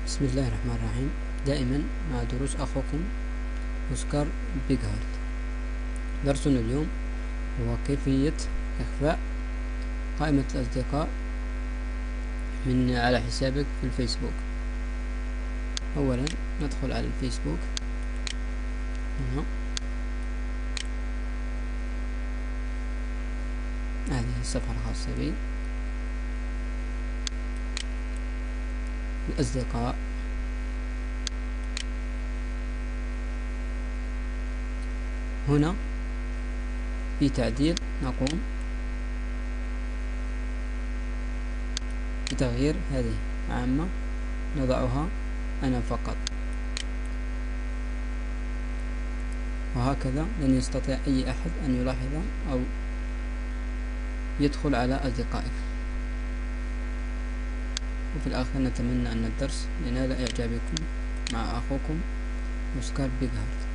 بسم الله الرحمن الرحيم. دائما مع دروس أخوكم أوسكار بيغهارت. درسنا اليوم هو كيفية إخفاء قائمة الأصدقاء من على حسابك في الفيسبوك. أولا ندخل على الفيسبوك هنا. هذه الصفحة الخاصة بي، الأصدقاء. هنا في تعديل نقوم بتغيير هذه عامة، نضعها أنا فقط، وهكذا لن يستطيع أي أحد أن يلاحظ أو يدخل على أصدقائك. وفي الآخر نتمنى أن الدرس ينال إعجابكم مع أخوكم أوسكار بيغهارت.